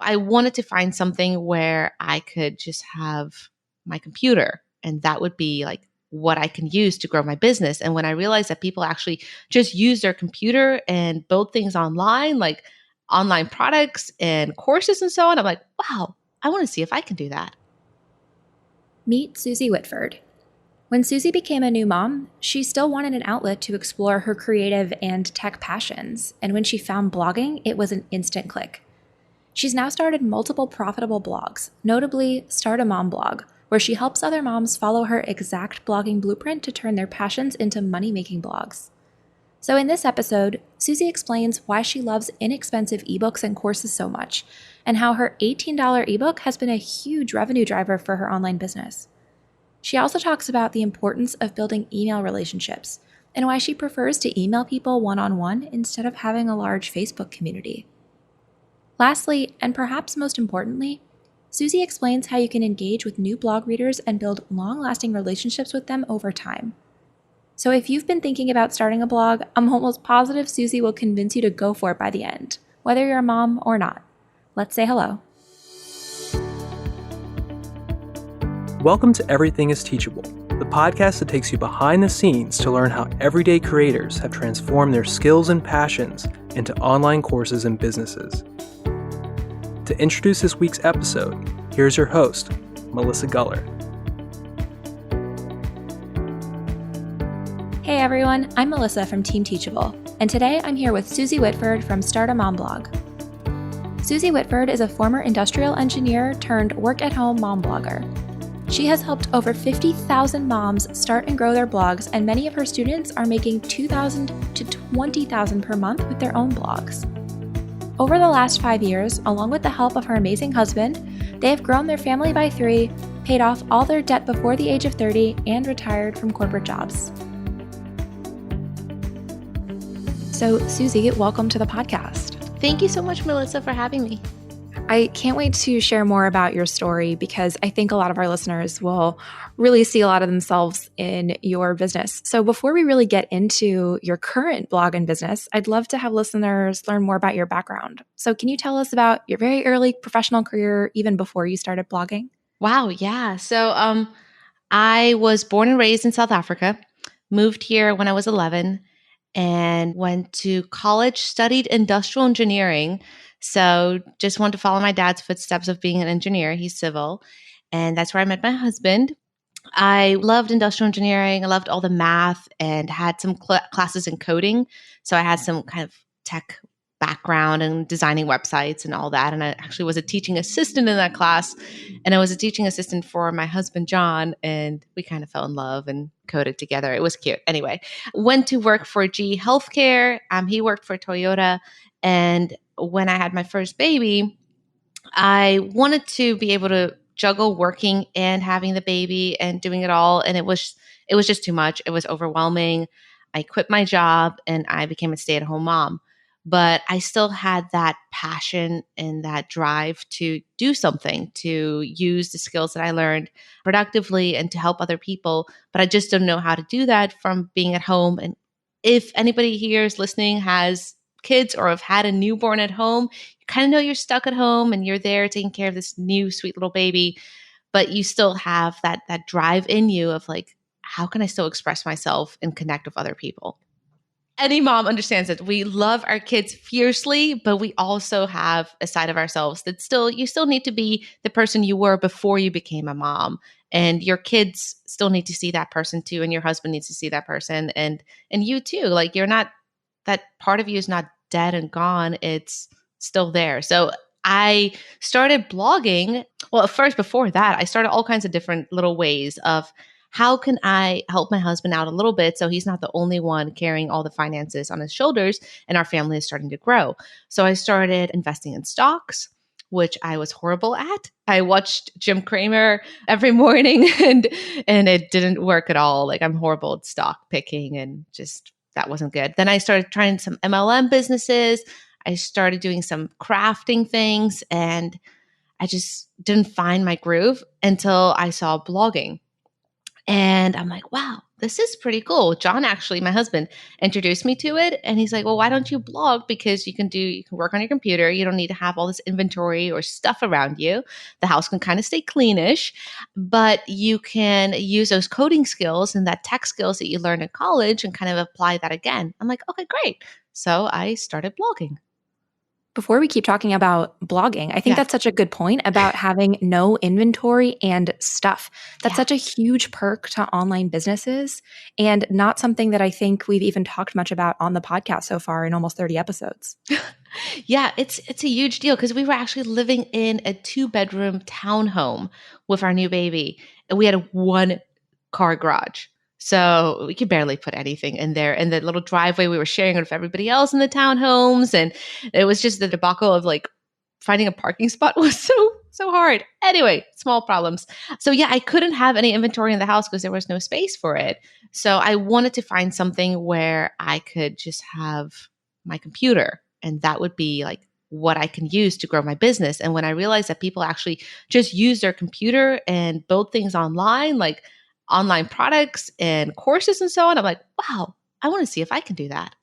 I wanted to find something where I could just have my computer, and that would be like what I can use to grow my business. And when I realized that people actually just use their computer and build things online, like online products and courses and so on, I'm like, wow, I want to see if I can do that. Meet Suzi Whitford. When Suzi became a new mom, she still wanted an outlet to explore her creative and tech passions, and when she found blogging, it was an instant click. She's now started multiple profitable blogs, notably Start a Mom blog, where she helps other moms follow her exact blogging blueprint to turn their passions into money-making blogs. So in this episode, Suzi explains why she loves inexpensive ebooks and courses so much, and how her $18 ebook has been a huge revenue driver for her online business. She also talks about the importance of building email relationships, and why she prefers to email people one-on-one instead of having a large Facebook community. Lastly, and perhaps most importantly, Suzi explains how you can engage with new blog readers and build long-lasting relationships with them over time. So if you've been thinking about starting a blog, I'm almost positive Suzi will convince you to go for it by the end, whether you're a mom or not. Let's say hello. Welcome to Everything is Teachable, the podcast that takes you behind the scenes to learn how everyday creators have transformed their skills and passions into online courses and businesses. To introduce this week's episode, here's your host, Melissa Guller. Hey everyone, I'm Melissa from Team Teachable, and today I'm here with Suzi Whitford from Start a Mom blog. Suzi Whitford is a former industrial engineer turned work-at-home mom blogger. She has helped over 50,000 moms start and grow their blogs, and many of her students are making $2,000 to $20,000 per month with their own blogs. Over the last 5 years, along with the help of her amazing husband, they have grown their family by 3, paid off all their debt before the age of 30, and retired from corporate jobs. So, Suzi, welcome to the podcast. Thank you so much, Melissa, for having me. I can't wait to share more about your story because I think a lot of our listeners will really see a lot of themselves in your business. So before we really get into your current blog and business, I'd love to have listeners learn more about your background. So can you tell us about your very early professional career, even before you started blogging? Wow, yeah. So I was born and raised in South Africa, moved here when I was 11, and went to college, studied industrial engineering. So just wanted to follow my dad's footsteps of being an engineer. He's civil. And that's where I met my husband. I loved industrial engineering. I loved all the math and had some classes in coding. So I had some kind of tech background and designing websites and all that. And I actually was a teaching assistant in that class. And I was a teaching assistant for my husband, John, and we kind of fell in love and coded together. It was cute. Anyway, went to work for GE Healthcare. He worked for Toyota. And when I had my first baby, I wanted to be able to juggle working and having the baby and doing it all. And it was just too much. It was overwhelming. I quit my job and I became a stay-at-home mom. But I still had that passion and that drive to do something, to use the skills that I learned productively and to help other people. But I just don't know how to do that from being at home. And if anybody here is listening has kids or have had a newborn at home, you kind of know you're stuck at home and you're there taking care of this new sweet little baby, but you still have that drive in you of like, how can I still express myself and connect with other people? Any mom understands that we love our kids fiercely, but we also have a side of ourselves that you still need to be the person you were before you became a mom. And your kids still need to see that person too. And your husband needs to see that person and you too. Like you're not, that part of you is not dead and gone. It's still there. So I started blogging. Well, first, before that, I started all kinds of different little ways of how can I help my husband out a little bit so he's not the only one carrying all the finances on his shoulders and our family is starting to grow. So I started investing in stocks, which I was horrible at. I watched Jim Cramer every morning and it didn't work at all. Like I'm horrible at stock picking and just that wasn't good. Then I started trying some MLM businesses. I started doing some crafting things and I just didn't find my groove until I saw blogging. And I'm like, wow, this is pretty cool. John, actually, my husband, introduced me to it. And he's like, well, why don't you blog? Because you can work on your computer. You don't need to have all this inventory or stuff around you. The house can kind of stay cleanish, but you can use those coding skills and that tech skills that you learned in college and kind of apply that again. I'm like, okay, great. So I started blogging. Before we keep talking about blogging, I think Yeah. that's such a good point about having no inventory and stuff. That's Yeah. such a huge perk to online businesses and not something that I think we've even talked much about on the podcast so far in almost 30 episodes. Yeah, it's a huge deal because we were actually living in a 2-bedroom townhome with our new baby, and we had a 1-car garage. So we could barely put anything in there. And the little driveway, we were sharing it with everybody else in the townhomes. And it was just the debacle of like finding a parking spot was so hard. Anyway, small problems. So yeah, I couldn't have any inventory in the house because there was no space for it. So I wanted to find something where I could just have my computer, and that would be like what I can use to grow my business. And when I realized that people actually just use their computer and build things online, like online products and courses and so on, I'm like, wow, I want to see if I can do that.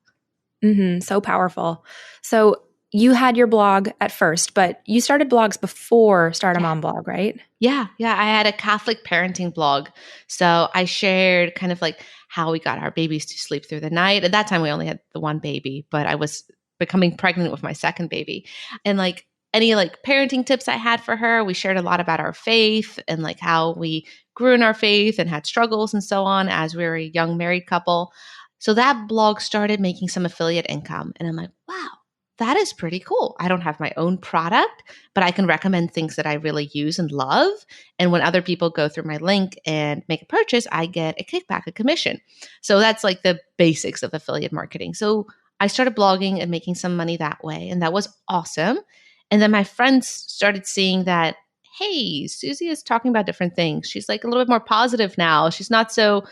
So powerful. So you had your blog at first, but you started blogs before Start a Mom blog, right? Yeah. I had a Catholic parenting blog. So I shared kind of like how we got our babies to sleep through the night. At that time, we only had the one baby, but I was becoming pregnant with my second baby. And like any like parenting tips I had for her, we shared a lot about our faith and like how we grew in our faith and had struggles and so on as we were a young married couple. So that blog started making some affiliate income. And I'm like, wow, that is pretty cool. I don't have my own product, but I can recommend things that I really use and love. And when other people go through my link and make a purchase, I get a kickback, a commission. So that's like the basics of affiliate marketing. So I started blogging and making some money that way. And that was awesome. And then my friends started seeing that, hey, Suzi is talking about different things. She's like a little bit more positive now. She's not so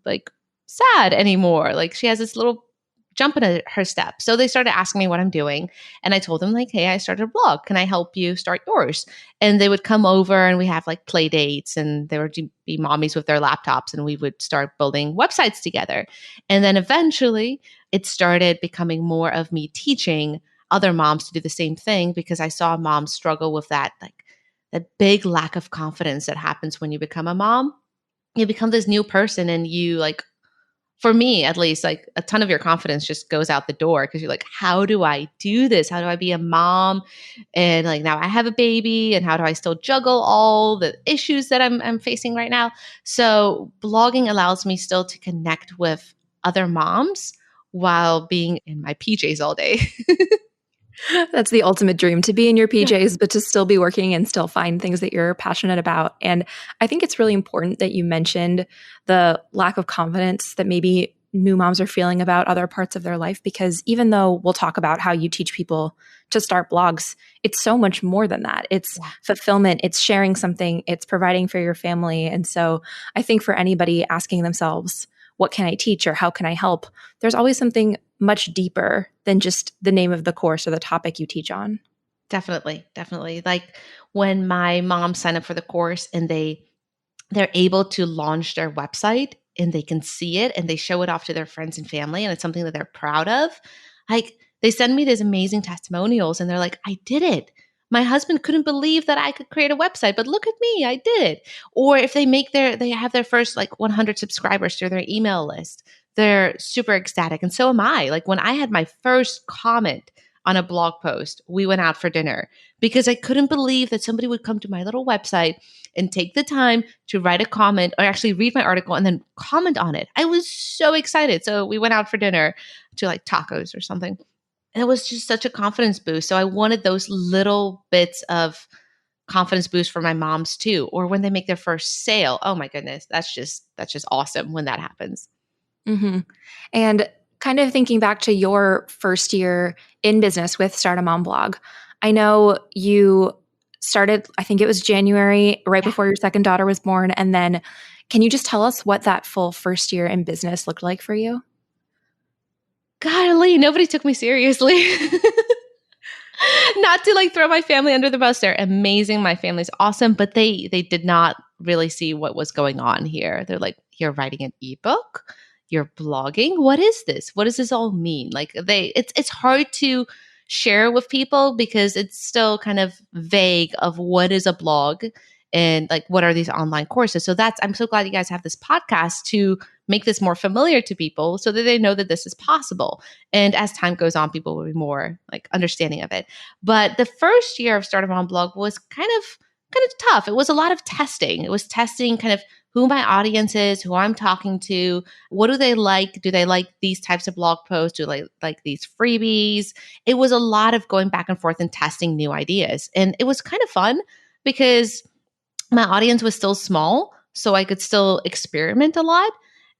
like sad anymore. Like she has this little jump in her step. So they started asking me what I'm doing. And I told them like, hey, I started a blog. Can I help you start yours? And they would come over and we have like play dates and they would be mommies with their laptops and we would start building websites together. And then eventually it started becoming more of me teaching other moms to do the same thing because I saw moms struggle with that, like that big lack of confidence that happens when you become a mom. You become this new person and you like, for me at least, like a ton of your confidence just goes out the door because you're like, how do I do this? How do I be a mom? And like now I have a baby, and how do I still juggle all the issues that I'm facing right now? So blogging allows me still to connect with other moms while being in my PJs all day. That's the ultimate dream, to be in your Yeah. PJs, but to still be working and still find things that you're passionate about. And I think it's really important that you mentioned the lack of confidence that maybe new moms are feeling about other parts of their life, because even though we'll talk about how you teach people to start blogs, it's so much more than that. It's fulfillment, it's sharing something, it's providing for your family. And so I think for anybody asking themselves, what can I teach or how can I help? There's always something much deeper than just the name of the course or the topic you teach on. Definitely. Like when my mom signed up for the course and they're able to launch their website and they can see it and they show it off to their friends and family and it's something that they're proud of. Like they send me these amazing testimonials and they're like, I did it. My husband couldn't believe that I could create a website, but look at me, I did it. Or if they have their first like 100 subscribers through their email list, they're super ecstatic. And so am I. Like when I had my first comment on a blog post, we went out for dinner because I couldn't believe that somebody would come to my little website and take the time to write a comment or actually read my article and then comment on it. I was so excited. So we went out for dinner to like tacos or something. And it was just such a confidence boost. So I wanted those little bits of confidence boost for my moms too. Or when they make their first sale. Oh my goodness. That's just awesome when that happens. Mm-hmm. And kind of thinking back to your first year in business with Start a Mom blog, I know you started, I think it was January, right before your second daughter was born. And then can you just tell us what that full first year in business looked like for you? Golly, nobody took me seriously. Not to like throw my family under the bus. They're amazing. My family's awesome, but they did not really see what was going on here. They're like, you're writing an ebook? You're blogging? What is this? What does this all mean? Like it's hard to share with people because it's still kind of vague of what is a blog and like what are these online courses. So I'm so glad you guys have this podcast to make this more familiar to people so that they know that this is possible. And as time goes on, people will be more like understanding of it. But the first year of starting my own blog was kind of tough. It was a lot of testing. It was testing kind of who my audience is, who I'm talking to, what do they like? Do they like these types of blog posts? Do they like these freebies? It was a lot of going back and forth and testing new ideas. And it was kind of fun because my audience was still small, so I could still experiment a lot.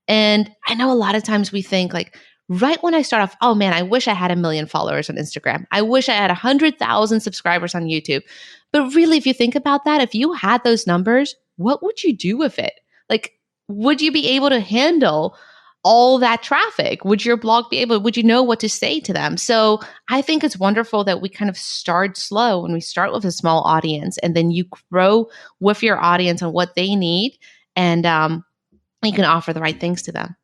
And I know a lot of times we think like, right when I start off, oh man, I wish I had 1 million followers on Instagram. I wish I had 100,000 subscribers on YouTube. But really, if you think about that, if you had those numbers, what would you do with it? Like, would you be able to handle all that traffic? Would your blog be able, would you know what to say to them? So I think it's wonderful that we kind of start slow and we start with a small audience and then you grow with your audience on what they need and you can offer the right things to them.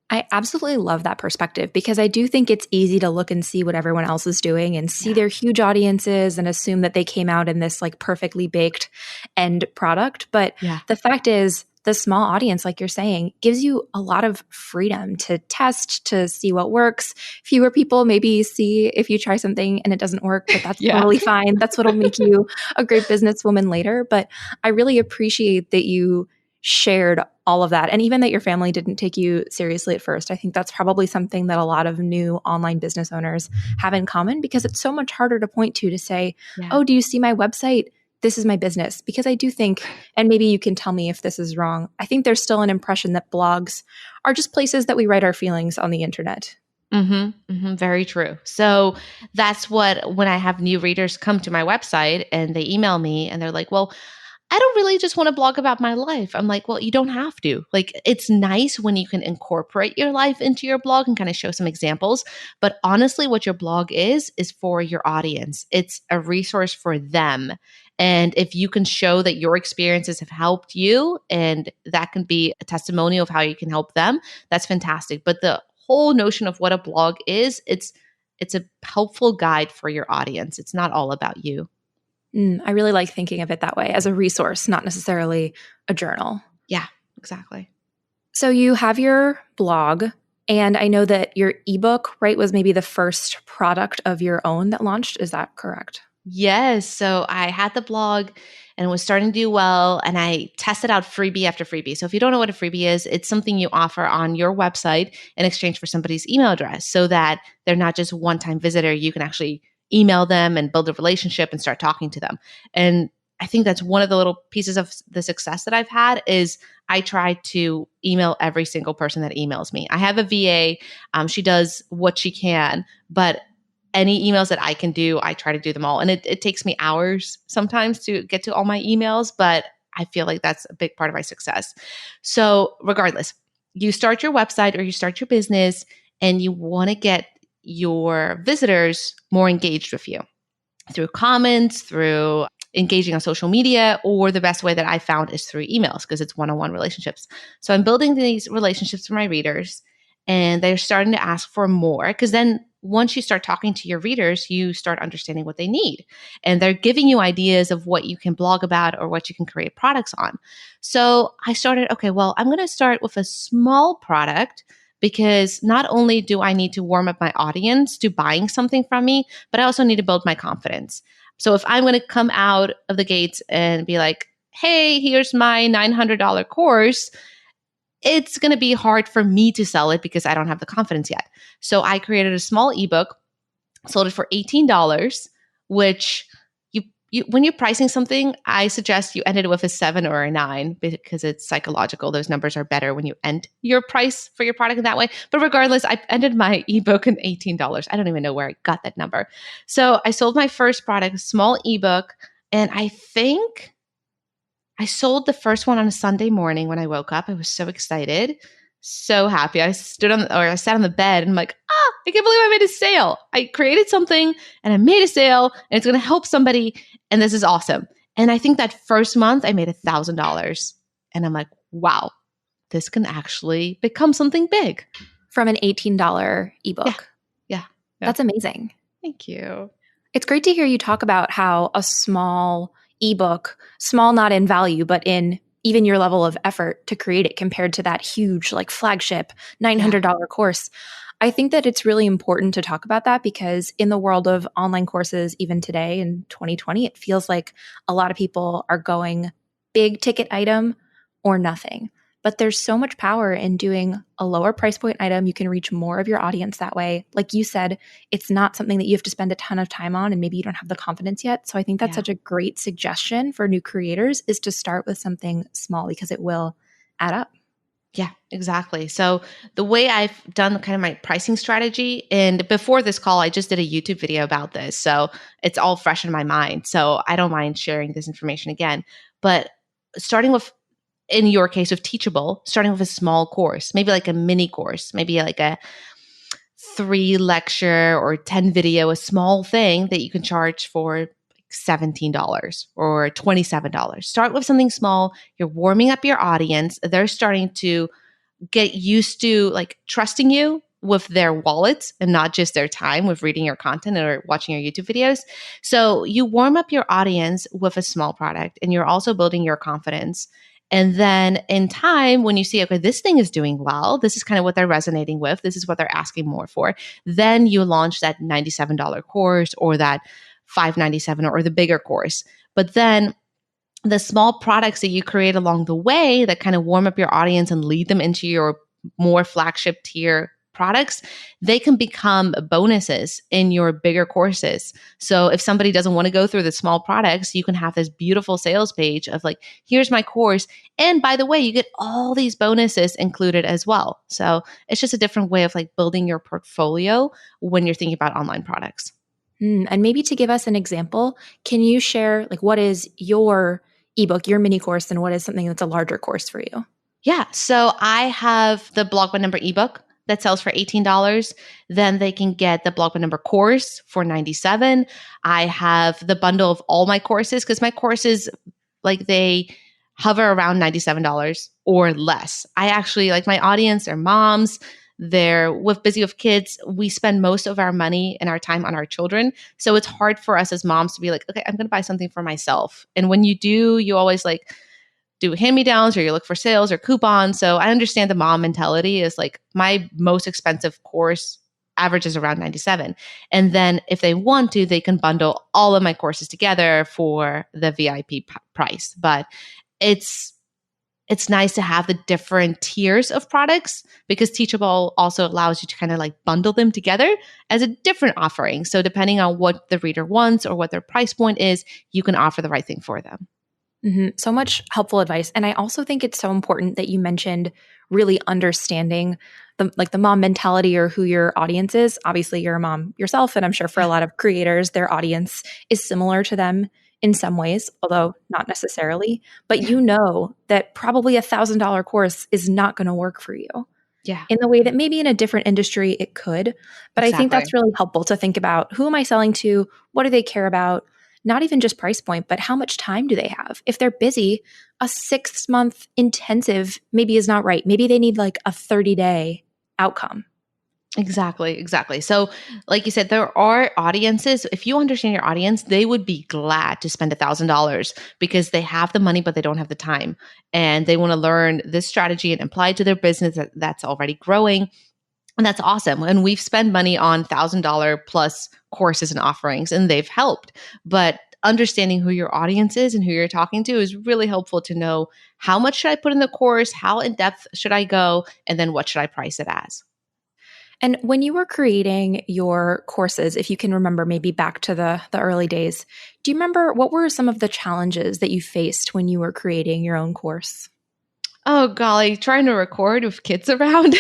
I absolutely love that perspective because I do think it's easy to look and see what everyone else is doing and see their huge audiences and assume that they came out in this like perfectly baked end product. But the fact is, the small audience, like you're saying, gives you a lot of freedom to test, to see what works. Fewer people maybe see if you try something and it doesn't work, but that's totally fine. That's what'll make you a great businesswoman later. But I really appreciate that you shared all of that. And even that your family didn't take you seriously at first. I think that's probably something that a lot of new online business owners have in common because it's so much harder to point to say, oh, do you see my website? This is my business. Because I do think, and maybe you can tell me if this is wrong, I think there's still an impression that blogs are just places that we write our feelings on the internet. Very true. So that's when I have new readers come to my website and they email me and they're like, well, I don't really just want to blog about my life. I'm like, well, you don't have to. Like, it's nice when you can incorporate your life into your blog and kind of show some examples. But honestly, what your blog is for your audience. It's a resource for them. And if you can show that your experiences have helped you and that can be a testimonial of how you can help them, that's fantastic. But the whole notion of what a blog is, it's a helpful guide for your audience. It's not all about you. I really like thinking of it that way, as a resource, not necessarily a journal. Yeah, exactly. So you have your blog, and I know that your ebook, right, was maybe the first product of your own that launched. Is that correct? Yes. So I had the blog and it was starting to do well. And I tested out freebie after freebie. So if you don't know what a freebie is, it's something you offer on your website in exchange for somebody's email address so that they're not just a one-time visitor. You can actually email them and build a relationship and start talking to them. And I think that's one of the little pieces of the success that I've had is I try to email every single person that emails me. I have a VA. She does what she can, but any emails that I can do, I try to do them all. And it takes me hours sometimes to get to all my emails, but I feel like that's a big part of my success. So regardless, you start your website or you start your business and you want to get your visitors more engaged with you through comments, through engaging on social media, or the best way that I found is through emails because it's one-on-one relationships. So I'm building these relationships for my readers and they're starting to ask for more because then once you start talking to your readers, you start understanding what they need. And they're giving you ideas of what you can blog about or what you can create products on. So I started, okay, well, I'm going to start with a small product because not only do I need to warm up my audience to buying something from me, but I also need to build my confidence. So if I'm going to come out of the gates and be like, hey, here's my $900 course, it's going to be hard for me to sell it because I don't have the confidence yet. So I created a small ebook, sold it for $18, which you when you're pricing something, I suggest you end it with a 7 or a 9 because it's psychological. Those numbers are better when you end your price for your product in that way. But regardless, I ended my ebook at $18. I don't even know where I got that number. So I sold my first product, a small ebook, and I think I sold the first one on a Sunday morning when I woke up. I was so excited, so happy. I sat on the bed and I'm like, I can't believe I made a sale. I created something and I made a sale and it's going to help somebody. And this is awesome. And I think that first month I made $1,000. And I'm like, wow, this can actually become something big. From an $18 Yeah. ebook. Yeah. That's amazing. Thank you. It's great to hear you talk about how a small ebook, small not in value, but in even your level of effort to create it compared to that huge, like flagship $900 course. I think that it's really important to talk about that because in the world of online courses, even today in 2020, it feels like a lot of people are going big ticket item or nothing. But there's so much power in doing a lower price point item. You can reach more of your audience that way. Like you said, it's not something that you have to spend a ton of time on and maybe you don't have the confidence yet. So I think that's such a great suggestion for new creators is to start with something small because it will add up. Yeah, exactly. So the way I've done kind of my pricing strategy, and before this call, I just did a YouTube video about this. So it's all fresh in my mind. So I don't mind sharing this information again. But starting with, in your case of Teachable, starting with a small course, maybe like a mini course, maybe like a 3 lecture or 10 video, a small thing that you can charge for $17 or $27. Start with something small. You're warming up your audience. They're starting to get used to like trusting you with their wallets and not just their time with reading your content or watching your YouTube videos. So you warm up your audience with a small product and you're also building your confidence. And then in time, when you see, okay, this thing is doing well, this is kind of what they're resonating with, this is what they're asking more for, then you launch that $97 course or that $597 or the bigger course. But then the small products that you create along the way that kind of warm up your audience and lead them into your more flagship tier products, they can become bonuses in your bigger courses. So if somebody doesn't want to go through the small products, you can have this beautiful sales page of like, here's my course. And by the way, you get all these bonuses included as well. So it's just a different way of like building your portfolio when you're thinking about online products. And maybe to give us an example, can you share like what is your ebook, your mini course, and what is something that's a larger course for you? Yeah. So I have the Blog by Number ebook that sells for $18. Then they can get the Blog by Number course for $97. I have the bundle of all my courses because my courses, like they hover around $97 or less. I actually like my audience are moms. They're busy with kids. We spend most of our money and our time on our children. So it's hard for us as moms to be like, okay, I'm going to buy something for myself. And when you do, you always like, do hand-me-downs or you look for sales or coupons. So I understand the mom mentality is like my most expensive course averages around 97. And then if they want to, they can bundle all of my courses together for the VIP price. But it's nice to have the different tiers of products because Teachable also allows you to kind of like bundle them together as a different offering. So depending on what the reader wants or what their price point is, you can offer the right thing for them. Mm-hmm. So much helpful advice. And I also think it's so important that you mentioned really understanding the mom mentality or who your audience is. Obviously, you're a mom yourself. And I'm sure for a lot of creators, their audience is similar to them in some ways, although not necessarily. But you know that probably $1,000 course is not going to work for you. Yeah. In the way that maybe in a different industry it could. But I think that's really helpful to think about who am I selling to? What do they care about? Not even just price point, but how much time do they have? If they're busy, a 6-month intensive maybe is not right. Maybe they need like a 30-day outcome. Exactly. So like you said, there are audiences. If you understand your audience, they would be glad to spend $1,000 because they have the money, but they don't have the time. And they want to learn this strategy and apply it to their business that's already growing. And that's awesome. And we've spent money on $1,000 plus courses and offerings, and they've helped. But understanding who your audience is and who you're talking to is really helpful to know how much should I put in the course, how in depth should I go, and then what should I price it as. And when you were creating your courses, if you can remember maybe back to the early days, do you remember what were some of the challenges that you faced when you were creating your own course? Oh, golly, trying to record with kids around.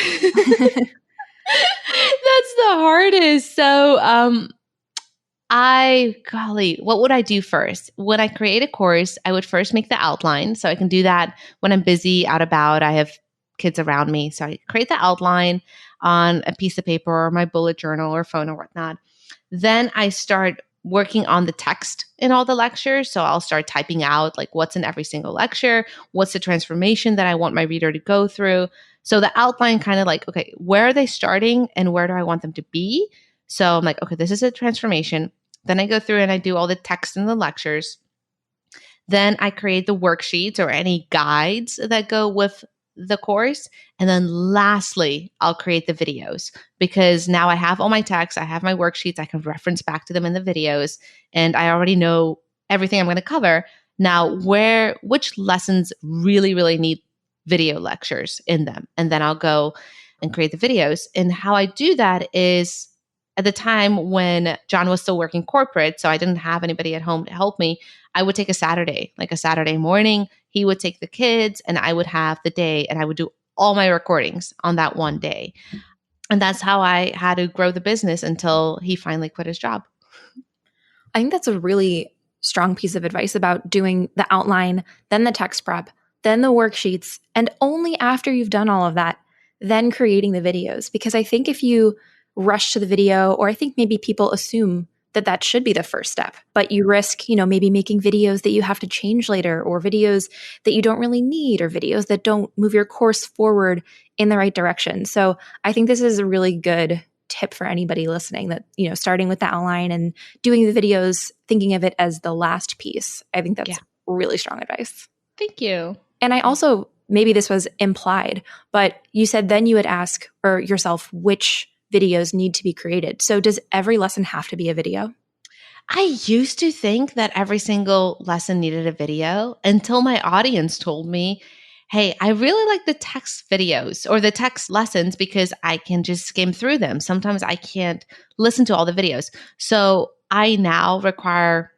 That's the hardest. So, what would I do first? When I create a course, I would first make the outline. So I can do that when I'm busy, out about. I have kids around me. So I create the outline on a piece of paper or my bullet journal or phone or whatnot. Then I start working on the text in all the lectures. So I'll start typing out like what's in every single lecture, what's the transformation that I want my reader to go through. So the outline kind of like, okay, where are they starting and where do I want them to be? So I'm like, okay, this is a transformation. Then I go through and I do all the text in the lectures. Then I create the worksheets or any guides that go with the course. And then lastly, I'll create the videos because now I have all my text, I have my worksheets, I can reference back to them in the videos, and I already know everything I'm going to cover. Now, which lessons really, really need video lectures in them? And then I'll go and create the videos. And how I do that is at the time when John was still working corporate, so I didn't have anybody at home to help me, I would take a Saturday, like a Saturday morning. He would take the kids and I would have the day and I would do all my recordings on that one day. And that's how I had to grow the business until he finally quit his job. I think that's a really strong piece of advice about doing the outline, then the text prep, then the worksheets, and only after you've done all of that, then creating the videos. Because I think if you rush to the video, or I think maybe people assume that that should be the first step, but you risk, maybe making videos that you have to change later, or videos that you don't really need, or videos that don't move your course forward in the right direction. So I think this is a really good tip for anybody listening that, starting with the outline and doing the videos, thinking of it as the last piece. I think that's really strong advice. Thank you. And I also, maybe this was implied, but you said then you would ask yourself which videos need to be created. So does every lesson have to be a video? I used to think that every single lesson needed a video until my audience told me, hey, I really like the text videos or the text lessons because I can just skim through them. Sometimes I can't listen to all the videos. So I now require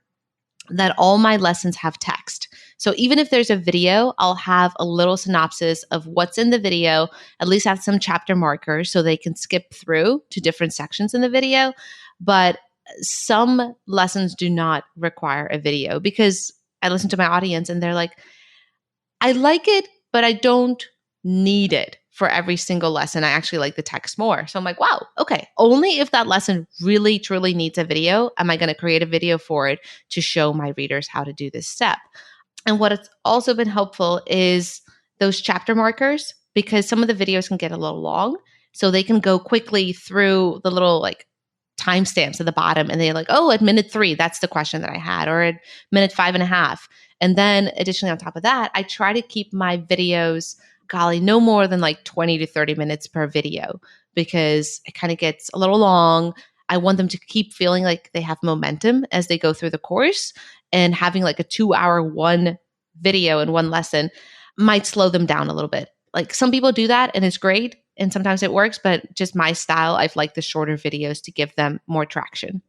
that all my lessons have text. So even if there's a video, I'll have a little synopsis of what's in the video, at least have some chapter markers so they can skip through to different sections in the video. But some lessons do not require a video because I listen to my audience and they're like, I like it, but I don't need it for every single lesson. I actually like the text more. So I'm like, wow, okay. Only if that lesson really, truly needs a video, am I going to create a video for it to show my readers how to do this step. And what has also been helpful is those chapter markers, because some of the videos can get a little long. So they can go quickly through the little like timestamps at the bottom. And they're like, oh, at minute 3, that's the question that I had, or at minute 5.5. And then additionally, on top of that, I try to keep my videos, no more than like 20 to 30 minutes per video, because it kind of gets a little long. I want them to keep feeling like they have momentum as they go through the course, and having like a 2-hour one video in one lesson might slow them down a little bit. Like some people do that and it's great. And sometimes it works, but just my style, I've liked the shorter videos to give them more traction.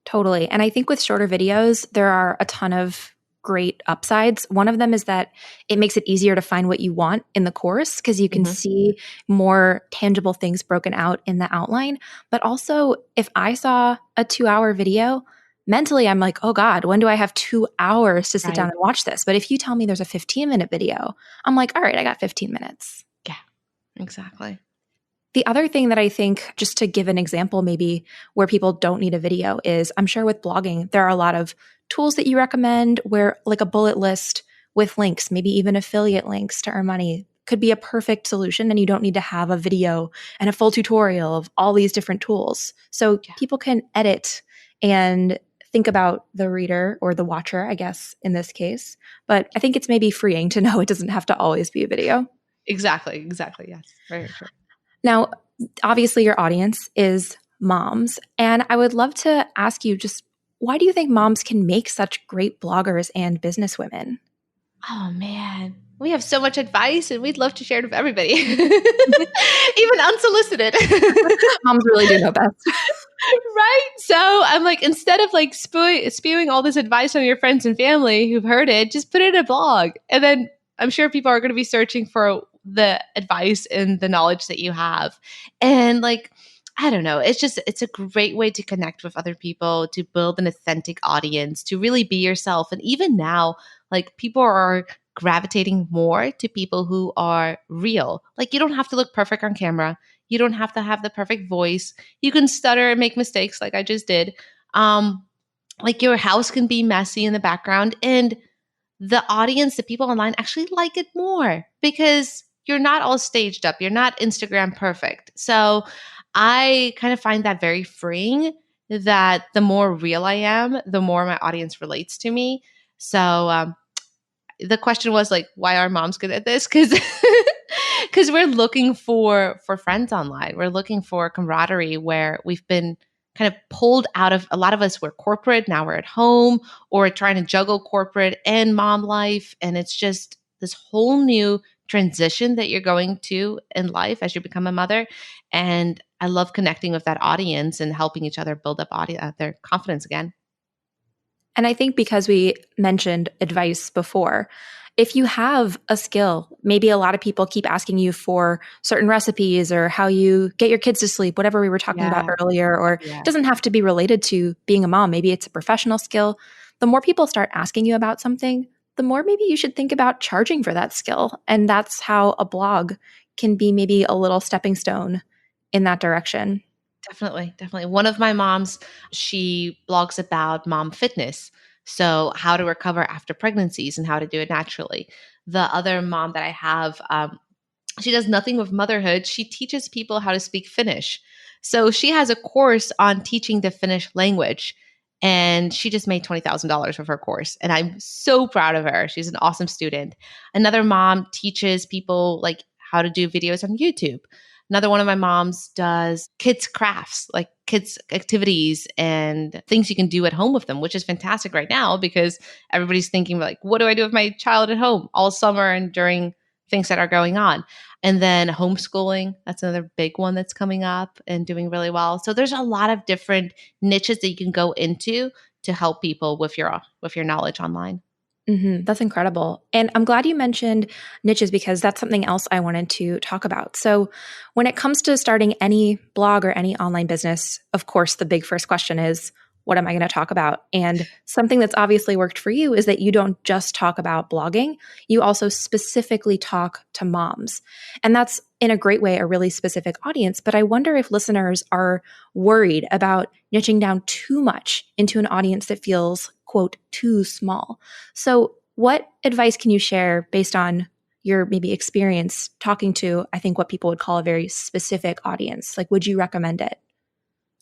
Totally. And I think with shorter videos, there are a ton of great upsides. One of them is that it makes it easier to find what you want in the course because you can see more tangible things broken out in the outline. But also, if I saw a 2-hour video, mentally I'm like, oh God, when do I have 2 hours to sit down and watch this? But if you tell me there's a 15-minute video, I'm like, all right, I got 15 minutes. Yeah, exactly. The other thing that I think, just to give an example maybe where people don't need a video, is I'm sure with blogging, there are a lot of tools that you recommend where like a bullet list with links, maybe even affiliate links to earn money could be a perfect solution, and you don't need to have a video and a full tutorial of all these different tools. So people can edit and think about the reader or the watcher, I guess, in this case. But I think it's maybe freeing to know it doesn't have to always be a video. Exactly. Yes. Very true. Now, obviously your audience is moms, and I would love to ask you just, why do you think moms can make such great bloggers and businesswomen? Oh man, we have so much advice and we'd love to share it with everybody, even unsolicited. Moms really do know best. Right? So I'm like, instead of like spewing all this advice on your friends and family who've heard it, just put it in a blog. And then I'm sure people are going to be searching for the advice and the knowledge that you have. And like, I don't know, it's a great way to connect with other people, to build an authentic audience, to really be yourself. And even now, like people are gravitating more to people who are real. Like you don't have to look perfect on camera. You don't have to have the perfect voice. You can stutter and make mistakes like I just did. like your house can be messy in the background, and the audience, the people online actually like it more because you're not all staged up. You're not Instagram perfect. So I kind of find that very freeing, that the more real I am, the more my audience relates to me. So the question was like, why are moms good at this? Because we're looking for friends online. We're looking for camaraderie where we've been kind of pulled out of, a lot of us were corporate, now we're at home, or trying to juggle corporate and mom life. And it's just this whole new transition that you're going to in life as you become a mother. And I love connecting with that audience and helping each other build up their confidence again. And I think because we mentioned advice before, if you have a skill, maybe a lot of people keep asking you for certain recipes or how you get your kids to sleep, whatever we were talking about Yeah. earlier, or it doesn't have to be related to being a mom. Maybe it's a professional skill. The more people start asking you about something, the more maybe you should think about charging for that skill. And that's how a blog can be maybe a little stepping stone in that direction. Definitely, definitely. One of my moms, she blogs about mom fitness. So, how to recover after pregnancies and how to do it naturally. The other mom that I have, she does nothing with motherhood. She teaches people how to speak Finnish. So, she has a course on teaching the Finnish language. And she just made $20,000 with her course. And I'm so proud of her. She's an awesome student. Another mom teaches people like how to do videos on YouTube. Another one of my moms does kids crafts, like kids activities and things you can do at home with them, which is fantastic right now because everybody's thinking like, what do I do with my child at home all summer and during things that are going on? And then homeschooling, that's another big one that's coming up and doing really well. So there's a lot of different niches that you can go into to help people with your knowledge online. That's incredible. And I'm glad you mentioned niches because that's something else I wanted to talk about. So, when it comes to starting any blog or any online business, of course, the big first question is, what am I going to talk about? And something that's obviously worked for you is that you don't just talk about blogging, you also specifically talk to moms. And that's in a great way a really specific audience. But I wonder if listeners are worried about niching down too much into an audience that feels, quote, too small. So, what advice can you share based on your maybe experience talking to, I think, what people would call a very specific audience? Like, would you recommend it?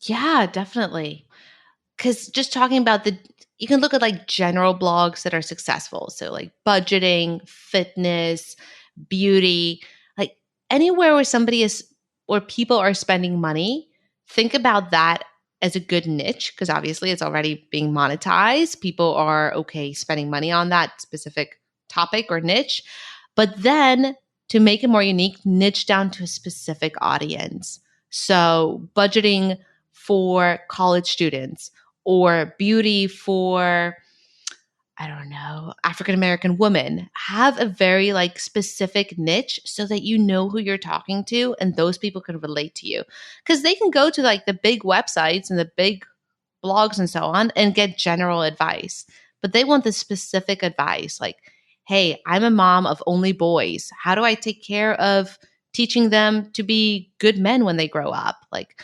Yeah, definitely. Because just talking about you can look at like general blogs that are successful. So, like budgeting, fitness, beauty, like anywhere where where people are spending money, think about that as a good niche because obviously it's already being monetized. People are okay spending money on that specific topic or niche. But then to make it more unique, niche down to a specific audience. So, budgeting for college students or beauty for, I don't know, African American women. Have a very like specific niche so that you know who you're talking to and those people can relate to you. Cuz they can go to like the big websites and the big blogs and so on and get general advice. But they want the specific advice like, "Hey, I'm a mom of only boys. How do I take care of teaching them to be good men when they grow up?" Like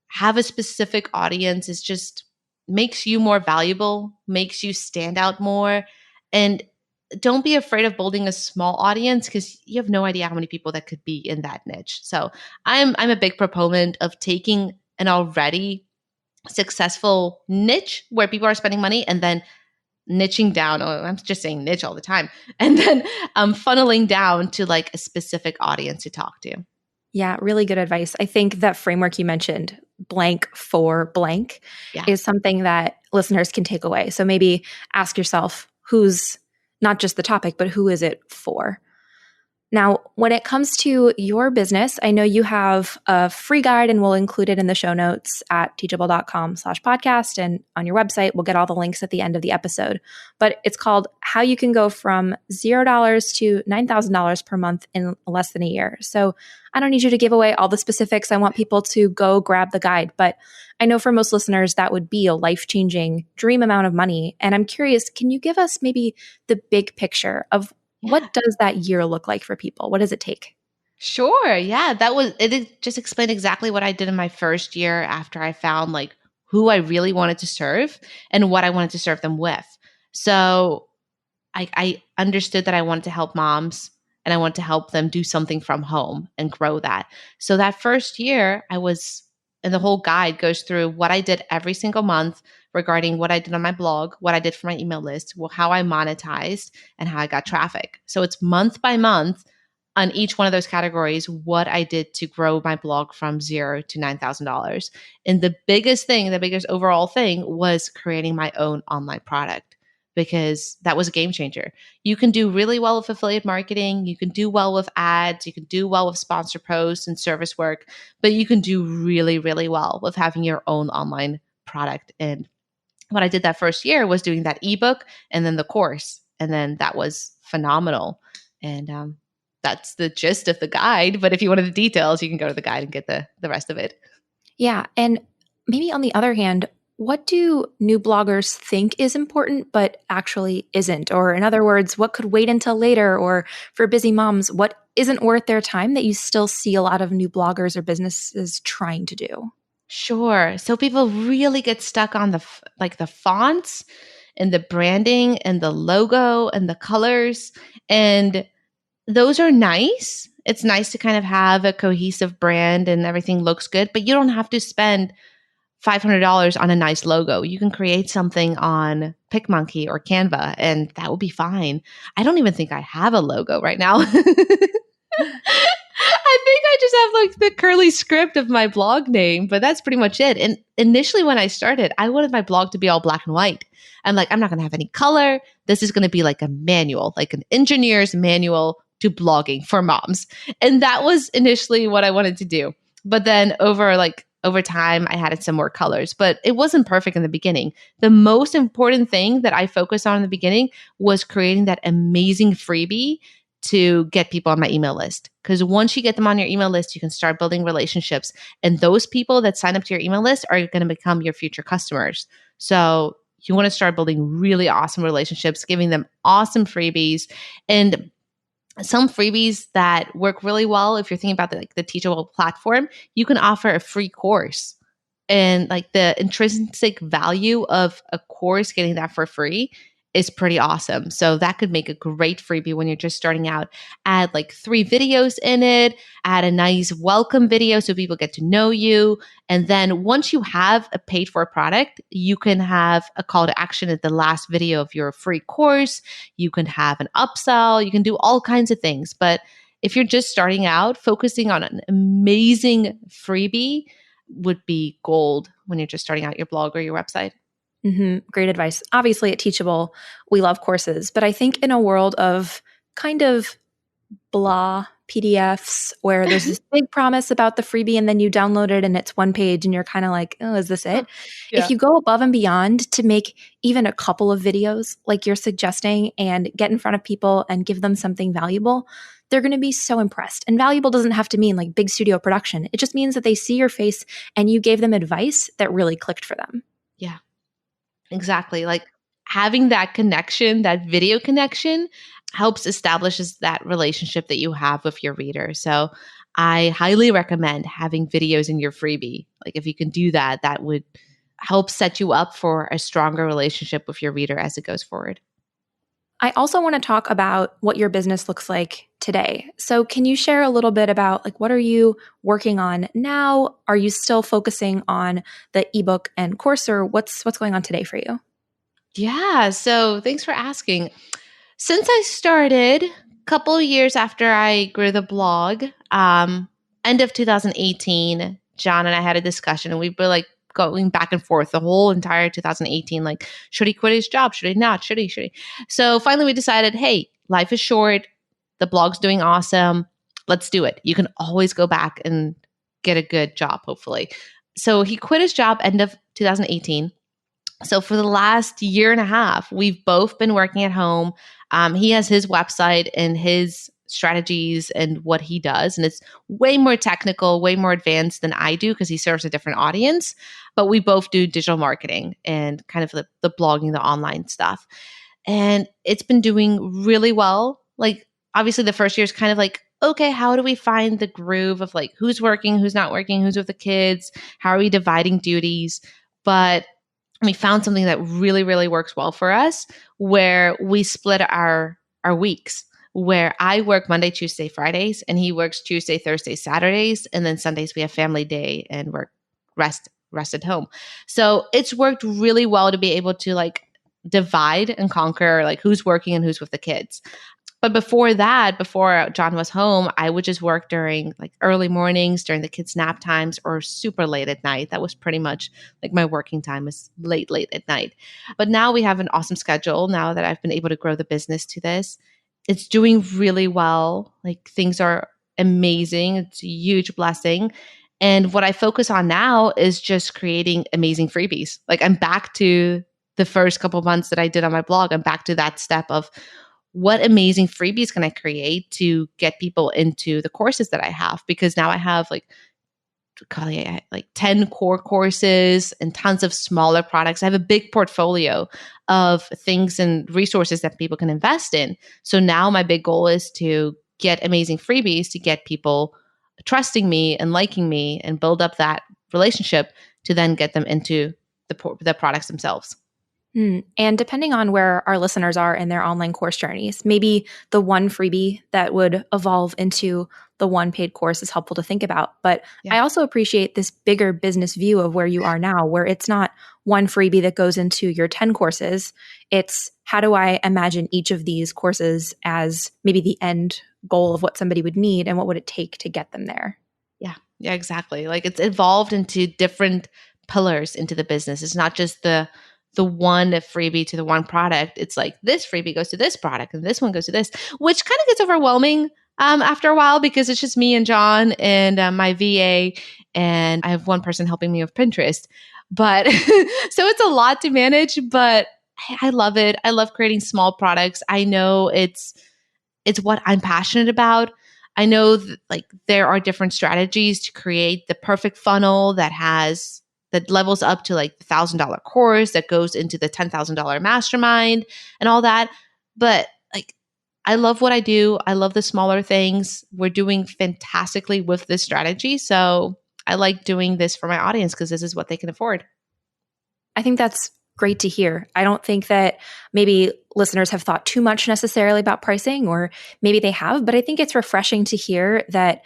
have a specific audience is just makes you more valuable, makes you stand out more. And don't be afraid of building a small audience because you have no idea how many people that could be in that niche. So I'm a big proponent of taking an already successful niche where people are spending money and then niching down. Oh, I'm just saying niche all the time. And then funneling down to like a specific audience to talk to. Yeah, really good advice. I think that framework you mentioned, blank for blank, Yeah. is something that listeners can take away. So maybe ask yourself who's not just the topic, but who is it for? Now, when it comes to your business, I know you have a free guide and we'll include it in the show notes at teachable.com/podcast. And on your website, we'll get all the links at the end of the episode. But it's called How You Can Go from $0 to $9,000 per month in less than a year. So I don't need you to give away all the specifics. I want people to go grab the guide. But I know for most listeners, that would be a life-changing dream amount of money. And I'm curious, can you give us maybe the big picture of what does that year look like for people? What does it take? Sure. Yeah. It just explained exactly what I did in my first year after I found like who I really wanted to serve and what I wanted to serve them with. So I understood that I wanted to help moms and I wanted to help them do something from home and grow that. So that first year and the whole guide goes through what I did every single month regarding what I did on my blog, what I did for my email list, how I monetized, and how I got traffic. So it's month by month on each one of those categories, what I did to grow my blog from $0 to $9,000. And the biggest overall thing was creating my own online product, because that was a game changer. You can do really well with affiliate marketing. You can do well with ads. You can do well with sponsor posts and service work, but you can do really, really well with having your own online product. And what I did that first year was doing that ebook and then the course. And then that was phenomenal. And that's the gist of the guide. But if you wanted the details, you can go to the guide and get the rest of it. Yeah. And maybe on the other hand, what do new bloggers think is important but actually isn't? Or in other words, what could wait until later? Or for busy moms, what isn't worth their time that you still see a lot of new bloggers or businesses trying to do? Sure. So people really get stuck on the fonts and the branding and the logo and the colors. And those are nice. It's nice to kind of have a cohesive brand and everything looks good, but you don't have to spend $500 on a nice logo. You can create something on PicMonkey or Canva, and that will be fine. I don't even think I have a logo right now. I think I just have like the curly script of my blog name, but that's pretty much it. And initially when I started, I wanted my blog to be all black and white. I'm like, I'm not going to have any color. This is going to be like a manual, like an engineer's manual to blogging for moms. And that was initially what I wanted to do. But then over time, I added some more colors, but it wasn't perfect in the beginning. The most important thing that I focused on in the beginning was creating that amazing freebie to get people on my email list. Because once you get them on your email list, you can start building relationships. And those people that sign up to your email list are going to become your future customers. So you want to start building really awesome relationships, giving them awesome freebies. And some freebies that work really well, if you're thinking about the Teachable platform, you can offer a free course. And like the intrinsic value of a course, getting that for free is pretty awesome. So that could make a great freebie when you're just starting out. Add like 3 videos in it, add a nice welcome video so people get to know you. And then once you have a paid for product, you can have a call to action at the last video of your free course. You can have an upsell. You can do all kinds of things. But if you're just starting out, focusing on an amazing freebie would be gold when you're just starting out your blog or your website. Great advice. Obviously, at Teachable, we love courses, but I think in a world of kind of blah PDFs where there's this big promise about the freebie and then you download it and it's one page and you're kind of like, oh, is this it? Yeah. If you go above and beyond to make even a couple of videos like you're suggesting and get in front of people and give them something valuable, they're going to be so impressed. And valuable doesn't have to mean like big studio production. It just means that they see your face and you gave them advice that really clicked for them. Yeah. Exactly. Like having that connection, that video connection helps establishes that relationship that you have with your reader. So I highly recommend having videos in your freebie. Like if you can do that, that would help set you up for a stronger relationship with your reader as it goes forward. I also want to talk about what your business looks like today. So can you share a little bit about like what are you working on now? Are you still focusing on the ebook and course, or what's going on today for you? Yeah, so thanks for asking. Since I started a couple of years after I grew the blog, end of 2018, John and I had a discussion and we were like going back and forth the whole entire 2018, like, should he quit his job? Should he not? Should he? So finally we decided, hey, life is short. The blog's doing awesome. Let's do it. You can always go back and get a good job, hopefully. So he quit his job end of 2018. So for the last year and a half, we've both been working at home. He has his website and his strategies and what he does. And it's way more technical, way more advanced than I do because he serves a different audience. But we both do digital marketing and kind of the blogging, the online stuff. And it's been doing really well. Like, obviously, the first year is kind of like, okay, how do we find the groove of like who's working, who's not working, who's with the kids? How are we dividing duties? but we found something that really, really works well for us, where we split our weeks, where I work Monday, Tuesday, Fridays, and he works Tuesday, Thursday, Saturdays, and then Sundays we have family day and work rest at home. So it's worked really well to be able to like divide and conquer like who's working and who's with the kids. But before that, before John was home, I would just work during like early mornings, during the kids' nap times, or super late at night. That was pretty much like my working time was late, late at night. But now we have an awesome schedule now that I've been able to grow the business to this. It's doing really well. Like things are amazing. It's a huge blessing. And what I focus on now is just creating amazing freebies. Like I'm back to the first couple months that I did on my blog. I'm back to that step of what amazing freebies can I create to get people into the courses that I have? Because now I have like 10 core courses and tons of smaller products. I have a big portfolio of things and resources that people can invest in. So now my big goal is to get amazing freebies to get people trusting me and liking me and build up that relationship to then get them into the products themselves. And depending on where our listeners are in their online course journeys, maybe the one freebie that would evolve into the one paid course is helpful to think about. But I also appreciate this bigger business view of where you are now, where it's not one freebie that goes into your 10 courses. It's how do I imagine each of these courses as maybe the end goal of what somebody would need and what would it take to get them there? Yeah, exactly. Like it's evolved into different pillars into the business. It's not just the one freebie to the one product. It's like this freebie goes to this product and this one goes to this, which kind of gets overwhelming after a while because it's just me and John and my VA, and I have one person helping me with Pinterest. But so it's a lot to manage, but I love it. I love creating small products. I know it's what I'm passionate about. I know like there are different strategies to create the perfect funnel that levels up to like the $1,000 course that goes into the $10,000 mastermind and all that. But like, I love what I do. I love the smaller things. We're doing fantastically with this strategy. So I like doing this for my audience because this is what they can afford. I think that's great to hear. I don't think that maybe listeners have thought too much necessarily about pricing, or maybe they have, but I think it's refreshing to hear that,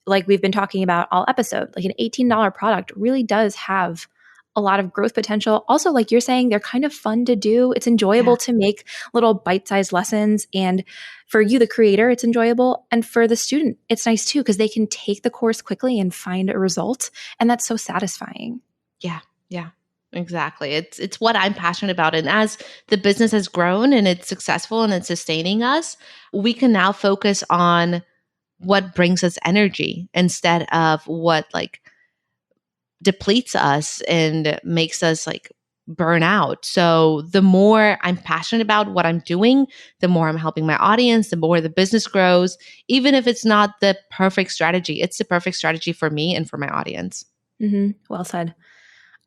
like we've been talking about all episode, like an $18 product really does have a lot of growth potential. Also, like you're saying, they're kind of fun to do. It's enjoyable to make little bite-sized lessons. And for you, the creator, it's enjoyable. And for the student, it's nice too, because they can take the course quickly and find a result. And that's so satisfying. Yeah. Exactly. It's what I'm passionate about. And as the business has grown and it's successful and it's sustaining us, we can now focus on what brings us energy instead of what like depletes us and makes us like burn out. So the more I'm passionate about what I'm doing, the more I'm helping my audience, the more the business grows. Even if it's not the perfect strategy, it's the perfect strategy for me and for my audience. Mm-hmm. Well said.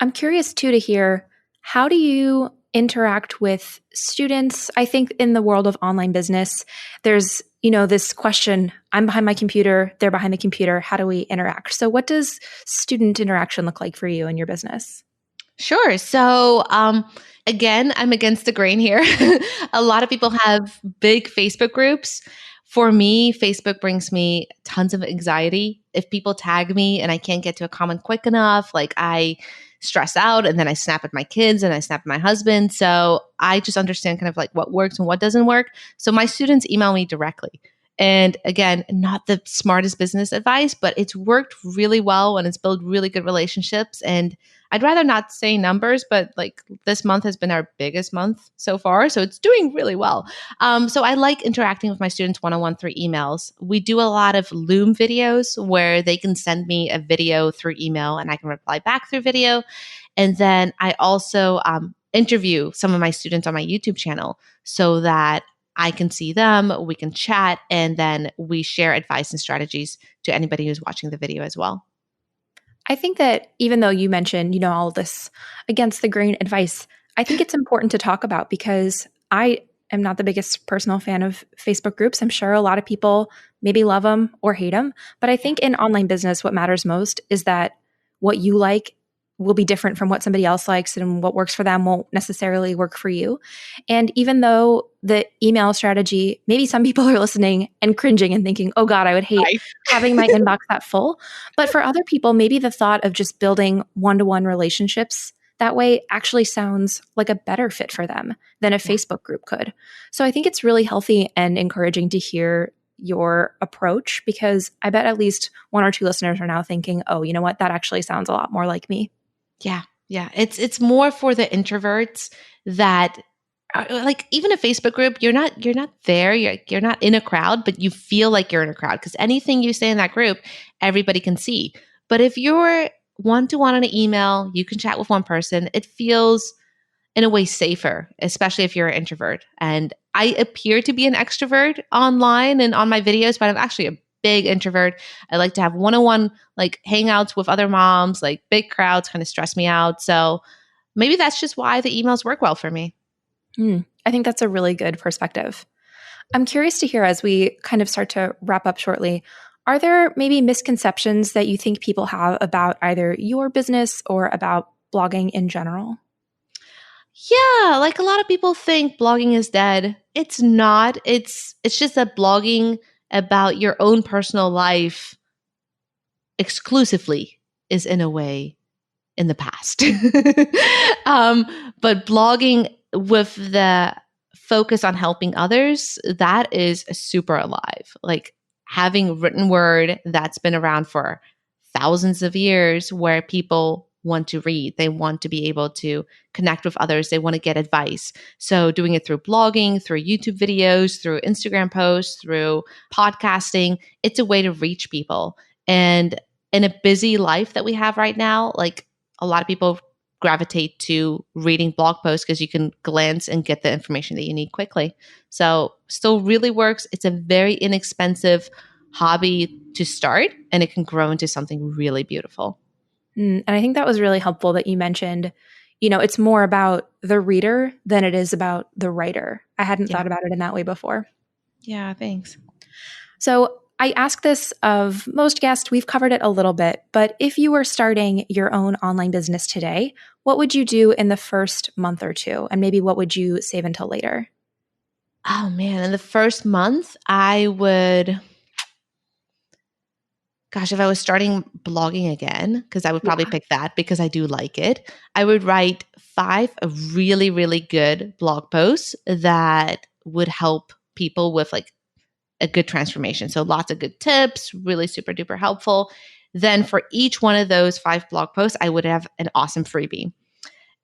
I'm curious too to hear, how do you interact with students? I think in the world of online business, there's, this question, I'm behind my computer, they're behind the computer. How do we interact? So what does student interaction look like for you in your business? Sure. So, again, I'm against the grain here. A lot of people have big Facebook groups. For me, Facebook brings me tons of anxiety. If people tag me and I can't get to a comment quick enough, like I stress out and then I snap at my kids and I snap at my husband. So I just understand kind of like what works and what doesn't work. So my students email me directly. And again, not the smartest business advice, but it's worked really well and it's built really good relationships. And I'd rather not say numbers, but like this month has been our biggest month so far. So it's doing really well. So I like interacting with my students one-on-one through emails. We do a lot of Loom videos where they can send me a video through email and I can reply back through video. And then I also interview some of my students on my YouTube channel so that I can see them, we can chat, and then we share advice and strategies to anybody who's watching the video as well. I think that even though you mentioned, all this against the grain advice, I think it's important to talk about because I am not the biggest personal fan of Facebook groups. I'm sure a lot of people maybe love them or hate them. But I think in online business, what matters most is that what you like will be different from what somebody else likes, and what works for them won't necessarily work for you. And even though the email strategy, maybe some people are listening and cringing and thinking, oh God, I would hate Right. having my inbox that full. But for other people, maybe the thought of just building one-to-one relationships that way actually sounds like a better fit for them than a Yeah. Facebook group could. So I think it's really healthy and encouraging to hear your approach, because I bet at least one or two listeners are now thinking, oh, you know what? That actually sounds a lot more like me. Yeah. Yeah. It's more for the introverts that like even a Facebook group, you're not there, you're not in a crowd, but you feel like you're in a crowd because anything you say in that group, everybody can see. But if you're one-to-one on an email, you can chat with one person. It feels in a way safer, especially if you're an introvert. And I appear to be an extrovert online and on my videos, but I'm actually a big introvert. I like to have one-on-one like hangouts with other moms, like big crowds kind of stress me out. So maybe that's just why the emails work well for me. I think that's a really good perspective. I'm curious to hear, as we kind of start to wrap up shortly, are there maybe misconceptions that you think people have about either your business or about blogging in general? Yeah, like a lot of people think blogging is dead. It's not. It's just that blogging about your own personal life exclusively is in a way in the past. um, but blogging with the focus on helping others, that is super alive. Like having written word that's been around for thousands of years where people want to read, they want to be able to connect with others, they want to get advice. So doing it through blogging, through YouTube videos, through Instagram posts, through podcasting, it's a way to reach people. And in a busy life that we have right now, like a lot of people gravitate to reading blog posts because you can glance and get the information that you need quickly. So still really works. It's a very inexpensive hobby to start, and it can grow into something really beautiful. And I think that was really helpful that you mentioned, it's more about the reader than it is about the writer. I hadn't Yeah. thought about it in that way before. Yeah, thanks. So I ask this of most guests. We've covered it a little bit, but if you were starting your own online business today, what would you do in the first month or two? And maybe what would you save until later? Oh man, in the first month, I would, gosh, if I was starting blogging again, because I would probably pick that because I do like it, I would write 5 really, really good blog posts that would help people with like a good transformation. So lots of good tips, really super duper helpful. Then for each one of those 5 blog posts, I would have an awesome freebie.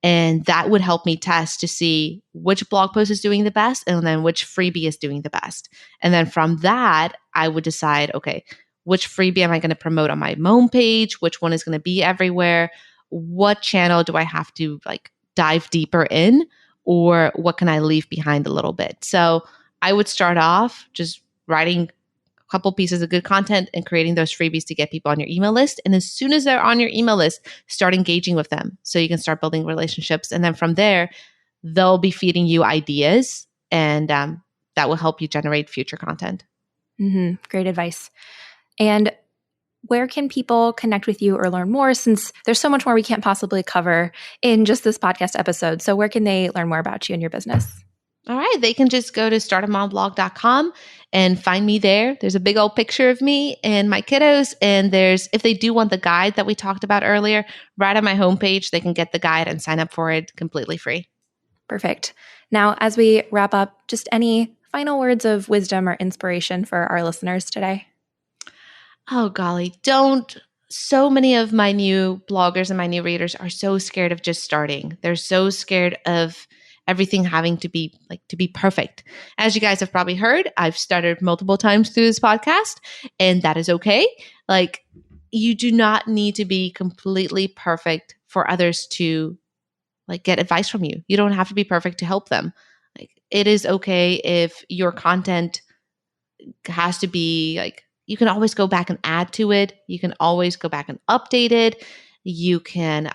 And that would help me test to see which blog post is doing the best and then which freebie is doing the best. And then from that, I would decide, okay, which freebie am I going to promote on my homepage? Which one is going to be everywhere? What channel do I have to like dive deeper in? Or what can I leave behind a little bit? So I would start off just writing a couple pieces of good content and creating those freebies to get people on your email list. And as soon as they're on your email list, start engaging with them so you can start building relationships. And then from there, they'll be feeding you ideas, and that will help you generate future content. Great advice. And where can people connect with you or learn more, since there's so much more we can't possibly cover in just this podcast episode? So where can they learn more about you and your business? All right. They can just go to startamomblog.com and find me there. There's a big old picture of me and my kiddos. And if they do want the guide that we talked about earlier, right on my homepage, they can get the guide and sign up for it completely free. Perfect. Now, as we wrap up, just any final words of wisdom or inspiration for our listeners today? Oh, golly. So many of my new bloggers and my new readers are so scared of just starting. They're so scared of everything having to be perfect. As you guys have probably heard, I've stuttered multiple times through this podcast, and that is okay. Like, you do not need to be completely perfect for others to like get advice from you. You don't have to be perfect to help them. Like, it is okay if your content has to be like, you can always go back and add to it. You can always go back and update it. You can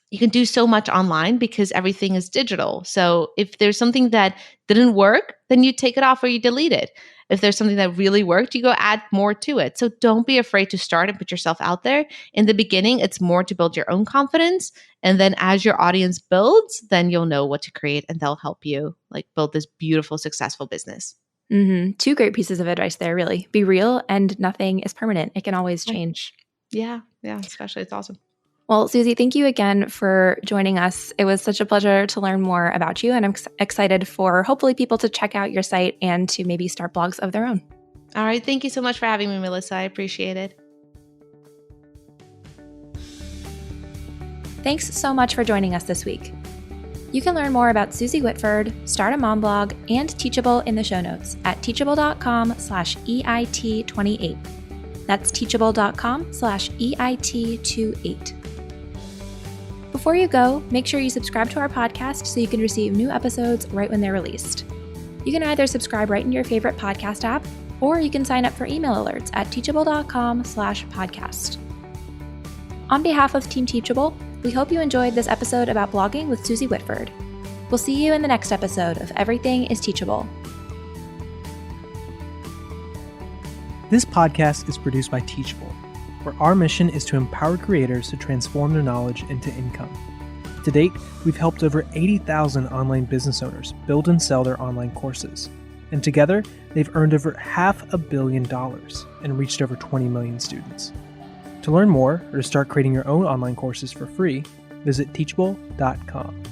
do so much online because everything is digital. So if there's something that didn't work, then you take it off or you delete it. If there's something that really worked, you go add more to it. So don't be afraid to start and put yourself out there. In the beginning, it's more to build your own confidence. And then as your audience builds, then you'll know what to create and they'll help you like build this beautiful, successful business. Two great pieces of advice there, really. Be real and nothing is permanent. It can always change. Yeah, especially. It's awesome. Well, Suzi, thank you again for joining us. It was such a pleasure to learn more about you, and I'm excited for hopefully people to check out your site and to maybe start blogs of their own. All right. Thank you so much for having me, Melissa. I appreciate it. Thanks so much for joining us this week. You can learn more about Suzi Whitford, Start a Mom blog, and Teachable in the show notes at teachable.com/EIT28. That's teachable.com/EIT28. Before you go, make sure you subscribe to our podcast so you can receive new episodes right when they're released. You can either subscribe right in your favorite podcast app, or you can sign up for email alerts at teachable.com/podcast. On behalf of Team Teachable, we hope you enjoyed this episode about blogging with Suzi Whitford. We'll see you in the next episode of Everything is Teachable. This podcast is produced by Teachable, where our mission is to empower creators to transform their knowledge into income. To date, we've helped over 80,000 online business owners build and sell their online courses. And together, they've earned over $500 million and reached over 20 million students. To learn more or to start creating your own online courses for free, visit teachable.com.